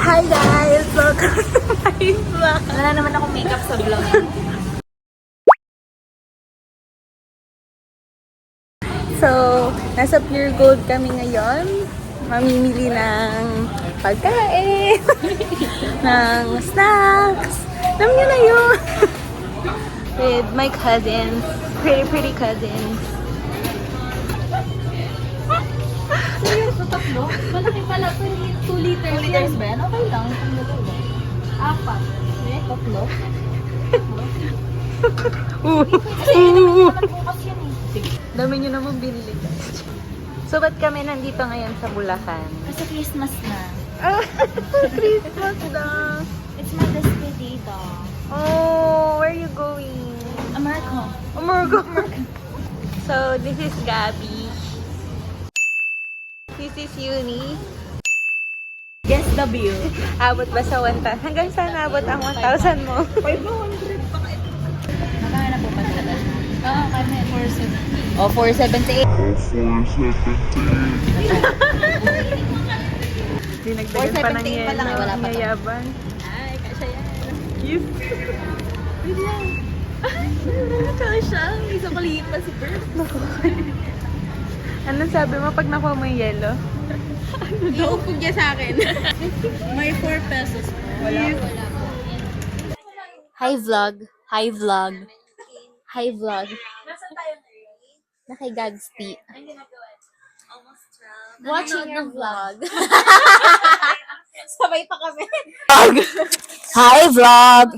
Hi guys! Welcome to my vlog! Wala naman akong makeup sa vlog. So, nasa Pure Gold kami ngayon. Mamimili ng pagkain, ng snacks. Alam niyo na yun! With my cousins. Pretty cousins. Seryoso, tatlo? Malaki pala. 2 liters. 2 liters ba yan? Okay lang. Ang dalawa. 4. Eh, tatlo. Kasi naman bukas yan eh. Dami nyo naman binili guys. So, ba't kami nandito ngayon sa Bulacan? Kasi Christmas na. Christmas na! It's my despedida. Oh, where are you going? America. America. So, this is Gabby. This is Uni. Guess the bill. Abot ba sa 1,000? Hanggang saan abot ang 1,000 mo? 500 pa kayo. Nakahana po pa talaga. Kami 470. Oh, 478. Dinagdagan pa ng 478 yen. pa lang, wala pa to. Yayaban. Ay, kasya yan. Yes. Wait lang. Kasya. Isa ko liit pa si Bert. Anong sabi mo pag nakuha mo yung yelo? Iupog niya sa akin. May 4 pesos. Wala po. Hi vlog. Hi vlog. Hi vlog. Nasaan tayo na Na kay Gagsty. Watching your vlog. Sabay pa kami. Hi vlog.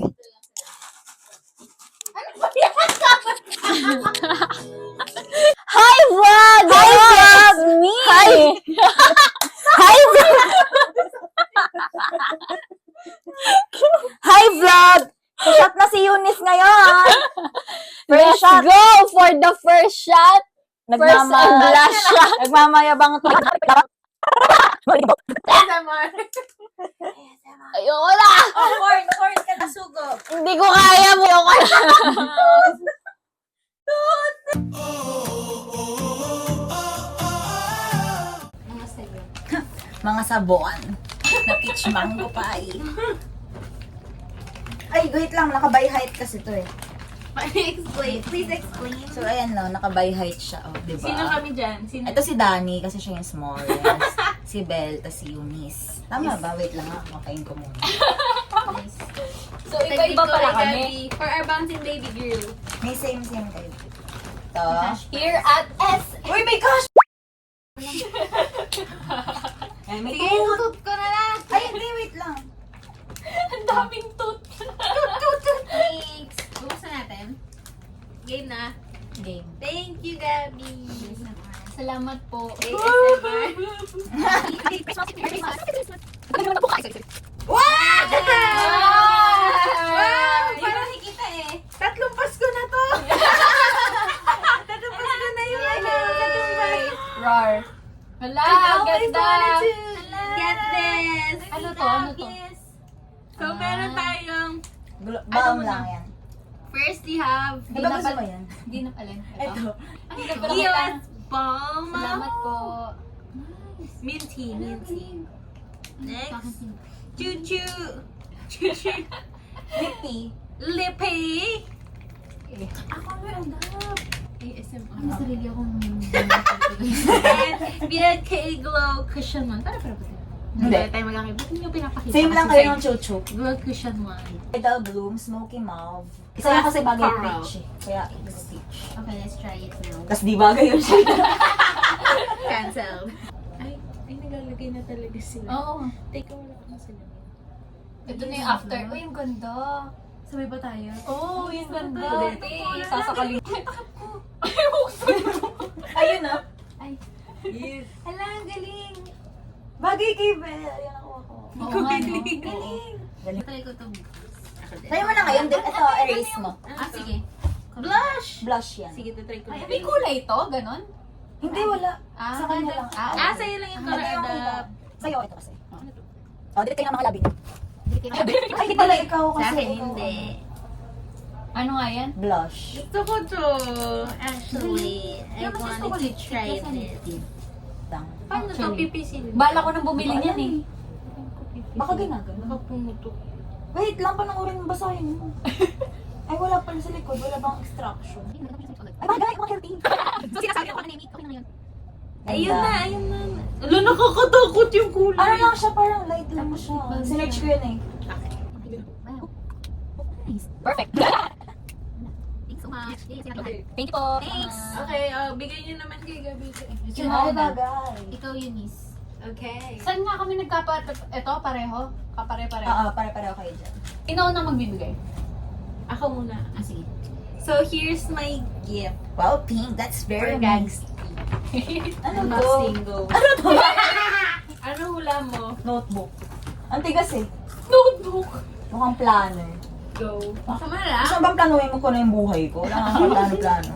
Ano ba yan? Hi vlog! Hi vlog! Me! Hi! Hi vlog! Hi vlog! Shot na si Eunice ngayon! Let's go for the first shot! First and last shot! Nagmamayabang ito. Ayoko na! Corn ka na sugo. Hindi ko kaya mo. Ayoko na. Mga sabon na peach mango pie. Ay, wait lang. Naka-buy height kasi to eh. Please explain. So, ayan no. Naka-buy height siya. Oh, diba? Sino kami dyan? Sino? Ito si Danny kasi siya yung smallest. Si Belle, tas si Eunice. Tama ba? Wait lang ha. Makain ko muna. So, iba-iba pala kami. For our bouncing baby girl. May same kayo. Ito. Here at S. Uy, my gosh! Ay, may Sige, tutup ko na lang. Ay, hindi. Wait lang. Ang daming tooth. Thanks. Buksan natin. Game na. Game. Thank you, Gabby. Salamat po. ASMR. Wow! Wow! Parang nakikita eh. Tatlong Pasko na to. Tatlong Pasko na yung katumbas. Roar. Wala, ganda. Get this. Ano to? Ano to? So, meron tayong Baon lang yan. first we have Di ba gusto mo yan? Hindi na pala. Ito. Hindi na pala EOS kita. Balm. Salamat po. Minty. Next. Bakit Choo-choo. Lippy. Lippy. Ako meron daw. ASMR. Ano sarili akong And BNK Glow Cushion One. Para ba? Hindi. Tayo magkakit. Ba't niyo pinapakita? Same lang Kasi kayo sa- ng chuchu. Glow Cushion One. Idol Bloom, Smoky Mauve. Isa yan kasi bagay Coral. peach eh. Kaya stitch. Okay, let's try it now. Tapos di bagay yun siya. Cancel. Ay, nagalagay na talaga sila. Oo. Teka, wala ko na sila. Ito na yung after. Uy, yung ganda. Sabay ba tayo? Oo, yung ganda. Ito, Eh, sasakalin. Ayun na. Ay. Hala, ang galing. Bagay kay Belle. Ayan ako. Oo nga, no? Galing. Try ko ito. Try mo na ngayon. Ito, erase mo. Ah, sige. Blush! Blush yan. Sige, try ko. Ay, may kulay ito? Ganon? Hindi, wala. Ah, Sa kanya lang. Ah, sa'yo lang yung Ito yung color kita. na... Sa'yo, ito kasi. Oh, dito kayo ng mga labi. Ay, Ay, pala ikaw Sa kasi. akin, hindi. Ano nga yan? Blush. Gusto ko to. Actually, I Kaya mas gusto ko wanted to lipstick try kaysa this. Lang. Paano to Actually. pipisilin? Bala ko nang bumili niyan eh. Baka ginagano. Nakapumutok. Wait lang, panoorin mo, basahin mo. Ay, wala pala sa likod. Wala bang extraction? Ay, bagay, mga healthy. So, sinasabi ko na name it. Okay na yun. Ayun na. Ala, nakakatakot yung kulay. Ano lang siya, parang light lang siya. Sinerch ko yun eh. Wow. Nice. Perfect. Thanks so much. Thank you po. Thanks. Okay, bigay niyo naman kay Gabi. Ay, bagay. Ikaw, Eunice. Okay. Saan nga kami ito, pareho? Kapare-pareho. Oo, pare-pareho kayo dyan. Ikaw na magbibigay. Ako muna. Ah, sige. So, here's my gift. Wow, pink. That's very For nice. Ano I'm not to? single. Ano hula mo? Notebook. Ang tigas eh. Notebook. Mukhang planner. Go. Kamala. Gusto mo bang planuhin mo ko na yung buhay ko? Wala nga plano-plano.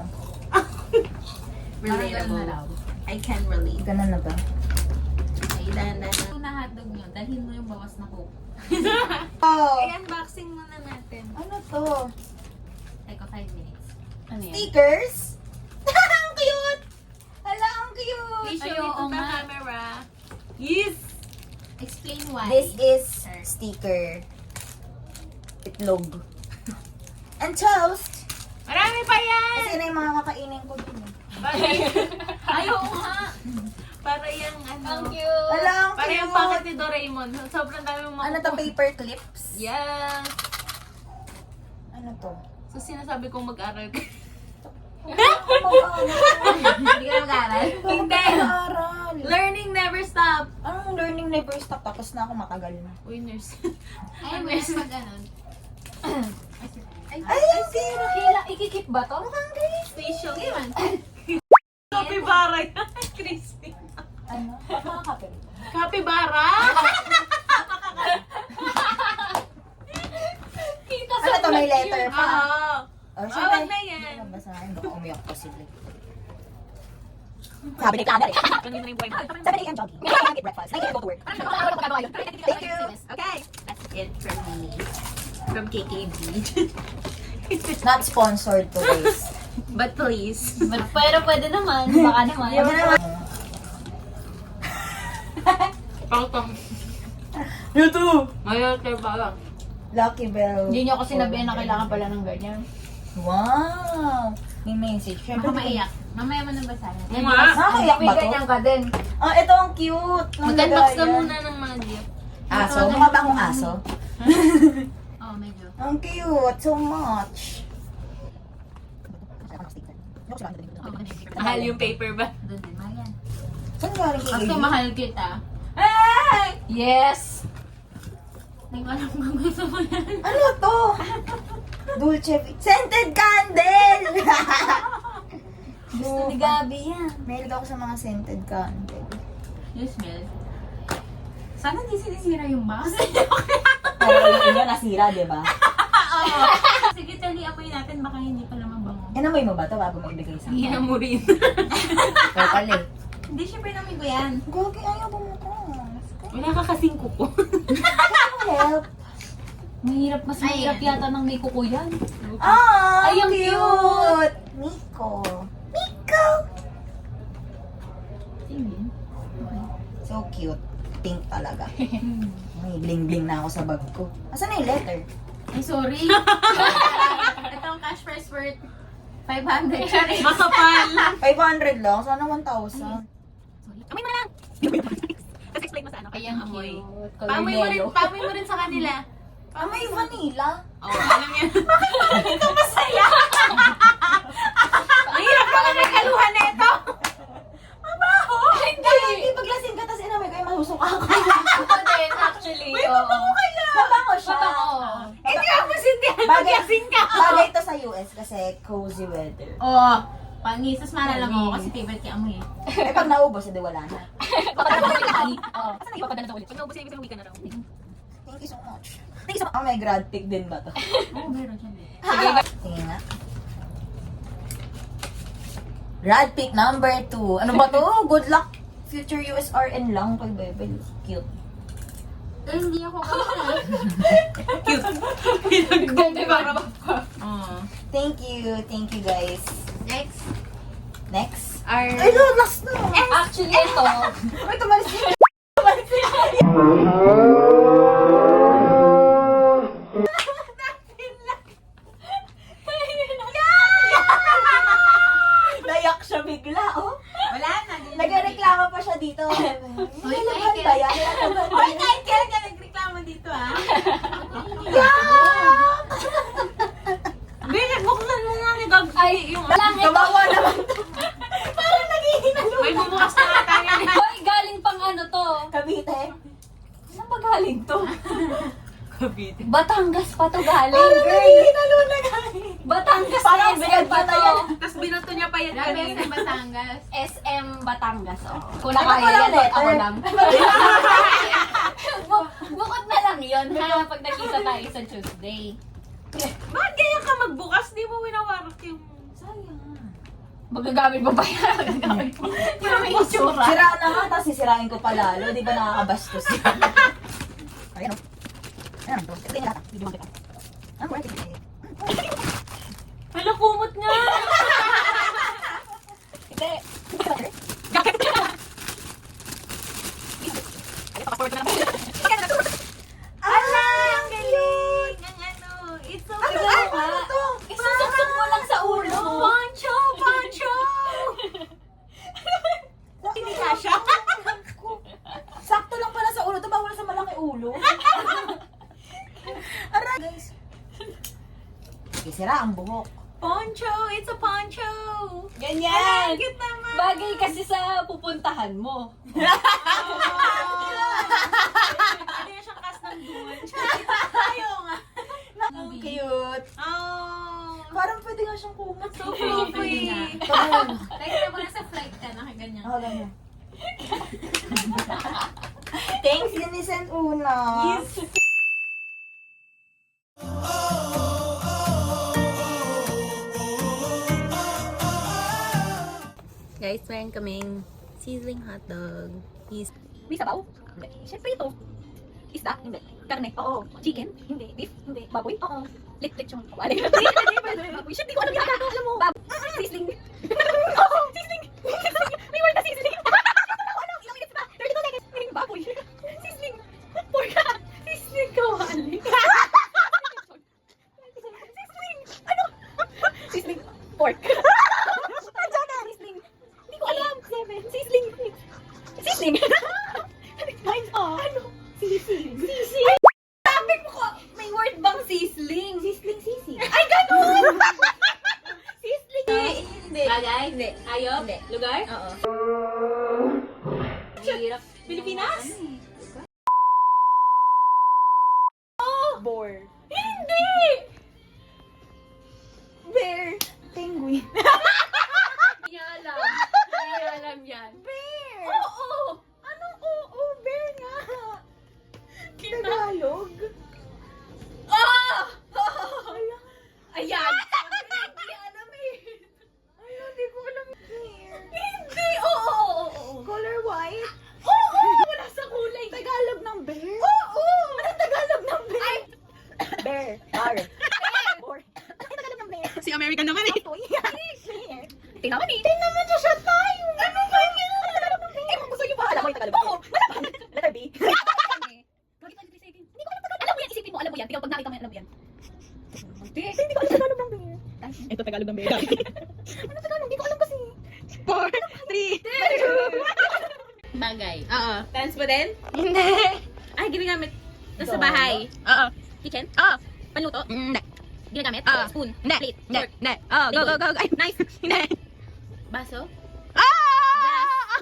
Relatable. I can relate. Ganun na ba? Ay, dahan-dahan. Kung na hotdog nyo, dalhin mo yung bawas na coke. Oh, I-unboxing muna natin. ano to? Teka, 5 minutes. Ano yan? Stickers? Ang cute! Hala, ang cute! Please show Ay, it to oo the nga. camera. Yes! Explain why. This is sticker. Itlog. And toast. Marami pa yan! Kasi na yung mga kakainin ko dun. Ay, oo nga. Para yung ano. Ang cute. Hala, ang Para yung cute! packet ni Doraemon. Sobrang dami mong Ano to, paper clips? Yes! Ano to? So, sinasabi kong mag-aral ka. Hindi ka na mag-aaral? Hindi! Aral. Learning never stop! Anong learning never stop? Tapos na ako matagal na. Uy, nurse. Ay, meron pag ganun. Ay, ang cute! Ikikip ba to? Facial. Iwan. Capybara yan. Crispy. Ano? Mga kape. Capybara? Kita Ano to, may letter pa? Oo. Oh, Wag na yan. Basahin, baka umiyak pa sila. Sabi ni Kamari. Kanina yung buhay mo. 7 a.m. jogging. 9 a.m. eat breakfast. 9 a.m. go to work. Thank you. Okay. That's it from me. From KKB. Not sponsored to guys. But please. Pero pwede naman. Baka naman. Ano naman? Pautang. YouTube! Ngayon, ba? Lucky Bell. Hindi niyo ako sinabihan na kailangan pala ng ganyan. Wow! May message. Siyempre, Baka maiyak. Mamaya mo nang basahin. Oo nga. Nakakaiyak May ba to? ganyan ka din. Ah, ito ang cute. Ang Mag-unbox ka lagayan. muna ng mga gift. Aso? Mukha ba akong aso? Oo, medyo. Ang cute. So much. Mahal yung paper ba? Doon din, mahal yan. Saan galing kay Kasi Gaby? mahal kita. Ay! Yes! Hindi ko alam kung gusto mo yan. Ano to? Dulce Scented candle! Gusto ni Gabi yan. Mahilig ako sa mga scented candle. You smell. Sana di sinisira yung box. Pero yun yun, nasira, di ba? Sige, tali apoy natin. Baka hindi pala mabango. Inamoy mo ba ito bago mo ibigay sa Hindi akin? mo rin. Kaya pala eh. Hindi, syempre namin ko yan. Gagi, ayaw ba mo ito? Wala ka kasing kuko. Help! Mahirap, mas mahirap yata ng may kuko yan. Ah, Ay, ang cute! Miko. Miko! Tingin. So cute. Pink talaga. May bling-bling na ako sa bag ko. Asan na yung letter? Ay, sorry. Ito ang cash prize worth 500. Sorry. Makapal. 500 lang. Sana 1,000. Sorry. Amoy mo na lang. Tapos explain mo sa ano. Ayan, amoy. cute. Pamoy mo rin sa kanila. Ah, may vanilla? Oh, alam niya. Bakit ka masaya? Ang hirap ka may kaluhan na ito. Mabaho. Hindi! Paglasing ka, tapos inamoy ko yung masusuka ako. Ako din, actually. Uy, mabango kaya! Mabango siya. Mabango. Hindi ako masindihan. Bagay, Magyasing ka. bagay to sa US kasi cozy weather. Oo. Panisas maalala mo kasi favorite kay amoy eh. Eh, pag naubos, edi wala na. Baka naman yung kani. Oo. Saan yung papadala sa ulit? Pag naubos na yung weekend na raw. Thank you so much. Thank you so much. Oh, may grad pick din ba to? Oo, meron siya. Sige nga. Grad pick number 2. Ano ba to? Good luck. Future USRN lang kay Bebe. Cute. Eh, hindi ako kasi. Ganda para ba? Thank you. Thank you, guys. Next. Next. Our... Ay, no, last na. Actually, ito. Ay, tumalis yun. Tumalis yun. to? Cavite. Batangas pa to galing, girl. Batangas na SM pa to. Tapos binato niya pa yan Grabe kanina. sa Batangas. SM Batangas, oh. Kung Ano nakaya pala yan, letter? ako lang. Bukod na lang yun, ha, pag nakita tayo sa Tuesday. Bakit ganyan ka magbukas? Di mo winawarap yung... Magagamit mo ba yan? Magagamit mo. Hindi mo may itsura. Sira na nga, tapos sisirain ko pa lalo. Di ba nakakabastos yun? Ayan o. Ayan o. Ito yung lata. Video kita. Ang worth it. Hala, kumot nga. Hindi. Ala! Ang galing! Ang ano, it's so Ano? good. Ay, ano to? Isusuksok mo lang sa ulo. Poncho! Poncho! Hindi ka siya. Sakto lang pala sa ulo. Ito bawal sa malaki ulo. Aray, guys. Isira ang buhok. Poncho! It's a poncho! Ganyan. Cute naman! Bagay kasi sa pupuntahan mo. Ano yung siyang cast ng duwan? Ayaw nga. Ang cute. Oh! Parang pwede nga siyang kumot. So fluffy! Kaya mo na sa flight ka, nakaganyan. Oh, ganyan. Thanks, Innocent Una. Yes. Guys, meron kaming sizzling hotdog. May sabaw? Hindi. Siyempre ito. Isda? Hindi. Karne? Oo. Chicken? Hindi. Beef? Hindi. Baboy? Oo. Lechong kawali. Hindi. Baboy. Shit, di ko alam yan. Alam mo. Sizzling. Oo. Sizzling. May word na sizzling. Ano? Ilang minutes ba? 32 seconds. May baboy. Sizzling. Pork. Sizzling kawali. Sizzling. Ano? Sizzling. Pork. Sizzling. Hindi ko alam. 7. Sizzling. Sizzling. Nine. Ano? Sisig. Sisig? Sabi mo ko, may word bang sisling? Sisling, sisig. Ay, ganun! Sisling. Hindi. Bagay? Hindi. Ayop? Hindi. Lugar? Oo. Hirap. Pilipinas? Boar. Hindi! Bear. Penguin. Hindi niya alam. Hindi niya alam yan. Bear. Oo! Anong oo? Bear nga. Tagalog. Oh! Ayan! Hindi alam eh. Ay, hindi ko alam yung bear. Hindi! Oo! Color white. Oo! Wala sa kulay. Tagalog ng bear? Oo! Anong Tagalog ng bear? Ay! Bear. Bar. Boar. Ano Tagalog ng bear? Si American naman eh. Toy. Bear. Tingnan mo ni. Tingnan mo siya siya tayo. Ano ba yan? Ano Tagalog ng bear? Eh, kung gusto niyo pa alam Alam mo yung Tagalog ng Oo! bear? Letter B. Hindi ko alam Tagalog. Alam mo yan, isipin mo, alam mo yan. Tingnan, pag nakita mo yan, alam mo yan. Hindi ko alam Tagalog ng bear. Ito Tagalog ng bear. Ano Tagalog? Hindi ko alam kasi. 4, 3, Bagay. Oo. Dance mo din? Hindi. Ay, ginagamit. Nasa Dolo. bahay. Oo. Kitchen? Oo. Panluto? Hindi. Ginagamit? Ah. Spoon? Hindi. Plate? Hindi. Fork? Hindi. Oh, go, go, go, go. Knife? Hindi. Baso? Ah!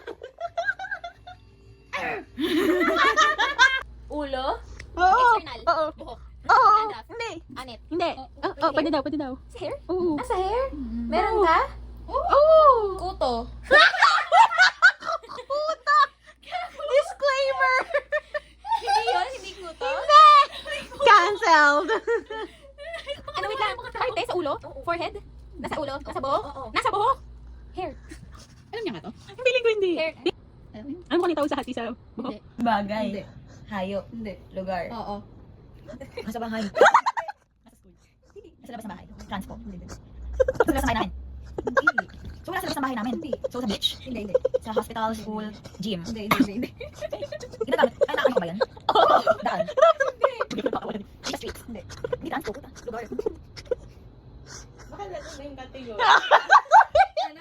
Ulo? Oo. External? Oo. Buhok? Oo. Dandruff? Hindi. Anit? Hindi. Oh, Oh, pwede daw, pwede daw. Sa hair? Oo. Sa hair? Meron ka? Oo. Kuto? Puta! Disclaimer! Hindi yun? Hindi kuto? Hindi! Cancelled! Ano, wait lang. Parte sa ulo? Forehead? Nasa ulo? Nasa buhok? Nasa buhok? Hair? Alam niya nga to? Feeling ko hindi. Hair? Ano mo kanitaw sa hati sa buhok? Hindi. Bagay. Hindi. Hayop. Hindi. Lugar. Oo. Nasa bahay. Nasa labas ng bahay. Transpo. Sa labas ng bahay namin. So, wala sa labas ng bahay namin. So, sa beach. Hindi. Sa hospital, school, gym. Hindi. Ginagamit. Ay, nakakano ko ba yan? Daan. Sa street. Hindi transpo. Puta. Lugar. Baka na yung category. Ano?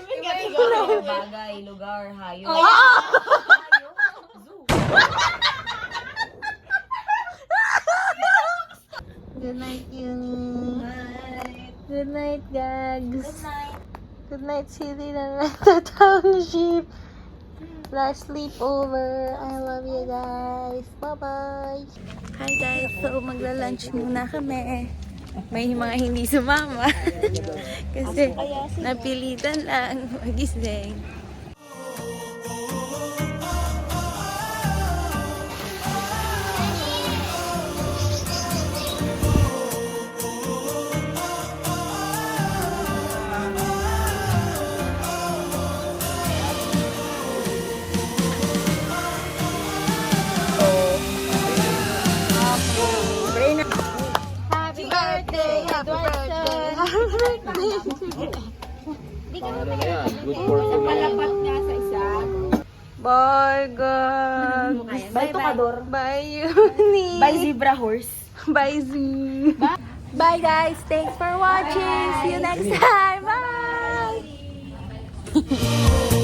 Hindi. Bagay, lugar, hayop. Oh, Hayop. Zoo. Good night, Uni. Good night, Gags. Good night, City ng Township. Last sleepover. I love you guys. Bye-bye. Hi guys. So, magla-lunch muna kami. May mga hindi sumama. Kasi napilitan lang magising. Happy birthday! Happy birthday! Happy birthday! Good for Bye, guys! Bye, Tokador. Bye, Uni! Bye, zebra horse. Bye, Z! Bye, guys! Thanks for watching! See you next time! Bye!